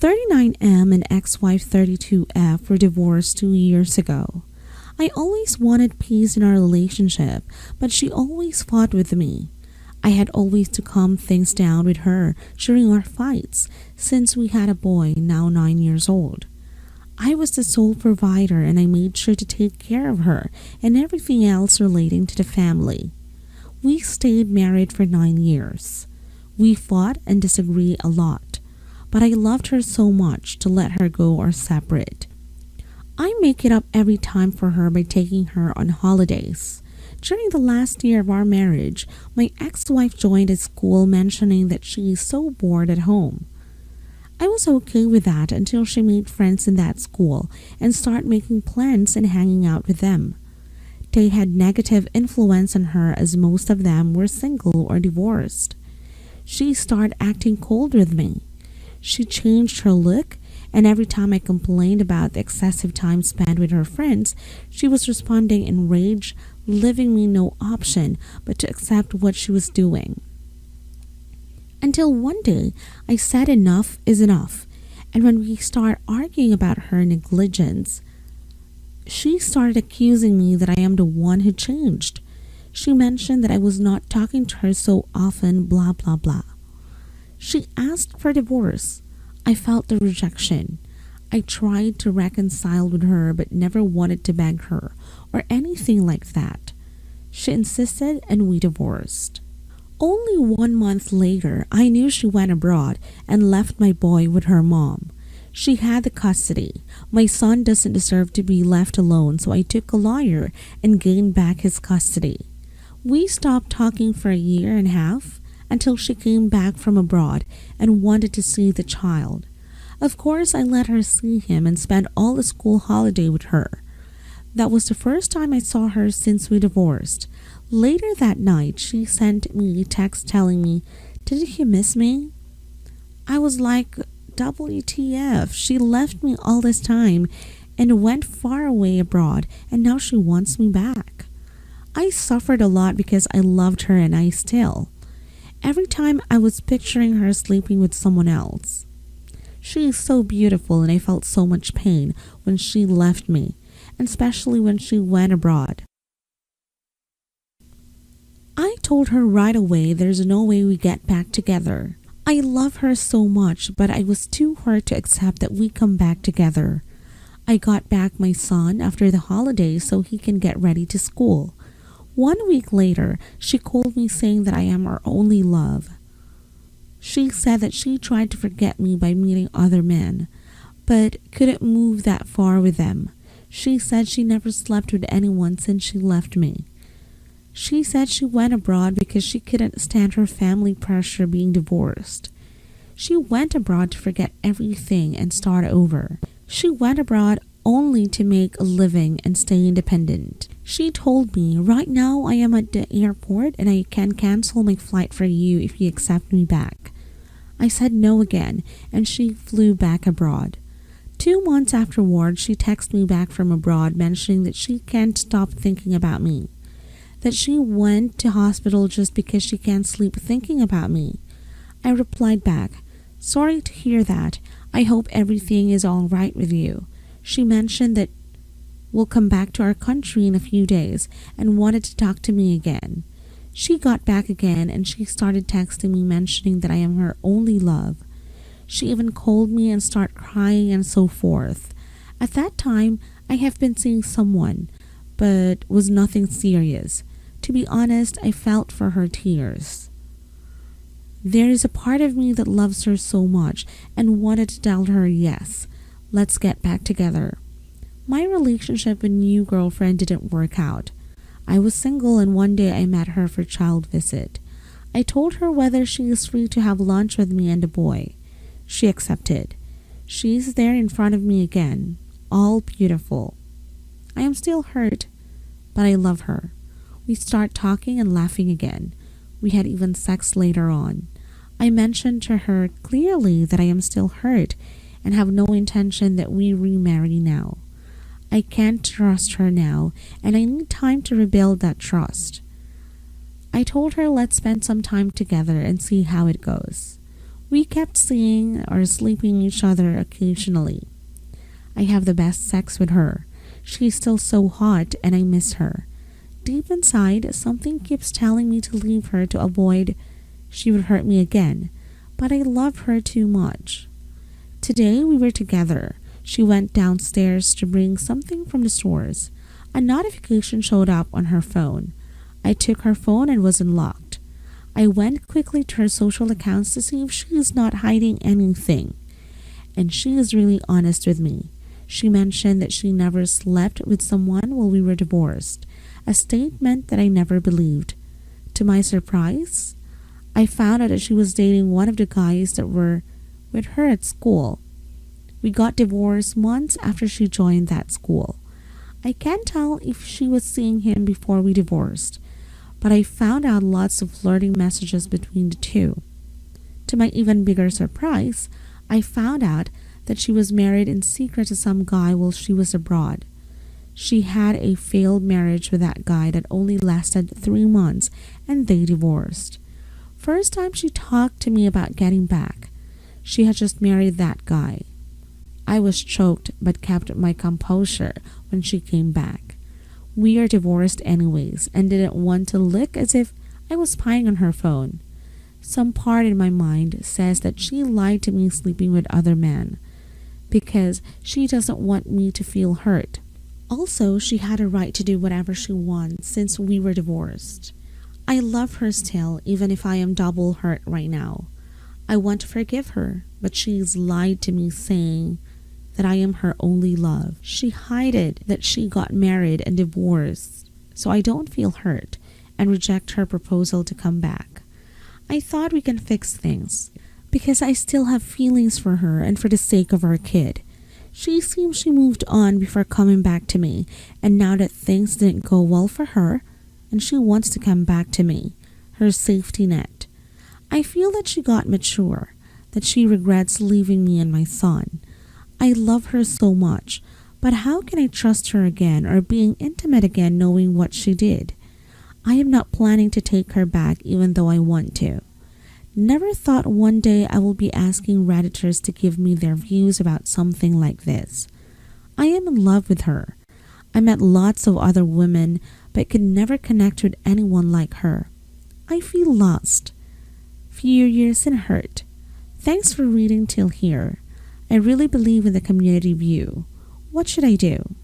39M and ex-wife 32F were divorced 2 years ago. I always wanted peace in our relationship, but she always fought with me. I had always to calm things down with her during our fights since we had a boy now 9 years old. I was the sole provider and I made sure to take care of her and everything else relating to the family. We stayed married for 9 years. We fought and disagreed a lot, but I loved her so much to let her go or separate. I make it up every time for her by taking her on holidays. During the last year of our marriage, my ex-wife joined a school mentioning that she is so bored at home. I was okay with that until she made friends in that school and started making plans and hanging out with them. They had negative influence on her as most of them were single or divorced. She started acting cold with me. She changed her look, and every time I complained about the excessive time spent with her friends, she was responding in rage, leaving me no option but to accept what she was doing. Until one day, I said enough is enough, and when we started arguing about her negligence, she started accusing me that I am the one who changed. She mentioned that I was not talking to her so often, blah blah blah. She asked for divorce. I felt the rejection. I tried to reconcile with her but never wanted to beg her or anything like that. She insisted and we divorced. Only 1 month later, I knew she went abroad and left my boy with her mom. She had the custody. My son doesn't deserve to be left alone, so I took a lawyer and gained back his custody. We stopped talking for a year and a half until she came back from abroad and wanted to see the child. Of course, I let her see him and spent all the school holiday with her. That was the first time I saw her since we divorced. Later that night, she sent me a text telling me, "Didn't you miss me?" I was like, WTF, she left me all this time and went far away abroad, and now she wants me back. I suffered a lot because I loved her and I still. Every time I was picturing her sleeping with someone else. She is so beautiful and I felt so much pain when she left me, and especially when she went abroad. I told her right away there's no way we get back together. I love her so much, but I was too hurt to accept that we come back together. I got back my son after the holidays so he can get ready to school. 1 week later, she called me saying that I am her only love. She said that she tried to forget me by meeting other men, but couldn't move that far with them. She said she never slept with anyone since she left me. She said she went abroad because she couldn't stand her family pressure being divorced. She went abroad to forget everything and start over. She went abroad only to make a living and stay independent. She told me, "Right now I am at the airport and I can cancel my flight for you if you accept me back." I said no again, and she flew back abroad. 2 months afterward, she texted me back from abroad mentioning that she can't stop thinking about me. That she went to hospital just because she can't sleep thinking about me. I replied back, "Sorry to hear that. I hope everything is all right with you." She mentioned that we'll come back to our country in a few days and wanted to talk to me again. She got back again and she started texting me mentioning that I am her only love. She even called me and started crying and so forth. At that time, I have been seeing someone, but was nothing serious. To be honest, I felt for her tears. There is a part of me that loves her so much and wanted to tell her, yes, let's get back together. My relationship with new girlfriend didn't work out. I was single and one day I met her for child visit. I told her whether she is free to have lunch with me and the boy. She accepted. She is there in front of me again, all beautiful. I am still hurt, but I love her. We start talking and laughing again. We had even sex later on. I mentioned to her clearly that I am still hurt and have no intention that we remarry now. I can't trust her now, and I need time to rebuild that trust. I told her let's spend some time together and see how it goes. We kept seeing or sleeping each other occasionally. I have the best sex with her. She's still so hot and I miss her. Deep inside, something keeps telling me to leave her to avoid she would hurt me again, but I love her too much. Today we were together. She went downstairs to bring something from the stores. A notification showed up on her phone. I took her phone and it was unlocked. I went quickly to her social accounts to see if she is not hiding anything. And she is really honest with me. She mentioned that she never slept with someone while we were divorced, a statement that I never believed. To my surprise, I found out that she was dating one of the guys that were with her at school. We got divorced months after she joined that school. I can't tell if she was seeing him before we divorced, but I found out lots of flirting messages between the two. To my even bigger surprise, I found out that she was married in secret to some guy while she was abroad. She had a failed marriage with that guy that only lasted 3 months and they divorced. First time she talked to me about getting back, she had just married that guy. I was choked but kept my composure when she came back. We are divorced anyways and didn't want to look as if I was spying on her phone. Some part in my mind says that she lied to me sleeping with other men because she doesn't want me to feel hurt. Also, she had a right to do whatever she wants since we were divorced. I love her still, even if I am double hurt right now. I want to forgive her, but she's lied to me saying that I am her only love. She hid that she got married and divorced, so I don't feel hurt and reject her proposal to come back. I thought we can fix things because I still have feelings for her and for the sake of our kid. She seems she moved on before coming back to me, and now that things didn't go well for her, and she wants to come back to me, her safety net. I feel that she got mature, that she regrets leaving me and my son. I love her so much, but how can I trust her again or being intimate again knowing what she did? I am not planning to take her back even though I want to. Never thought one day I will be asking Redditors to give me their views about something like this. I am in love with her. I met lots of other women but could never connect with anyone like her. I feel lost, furious and hurt. Thanks for reading till here. I really believe in the community view. What should I do?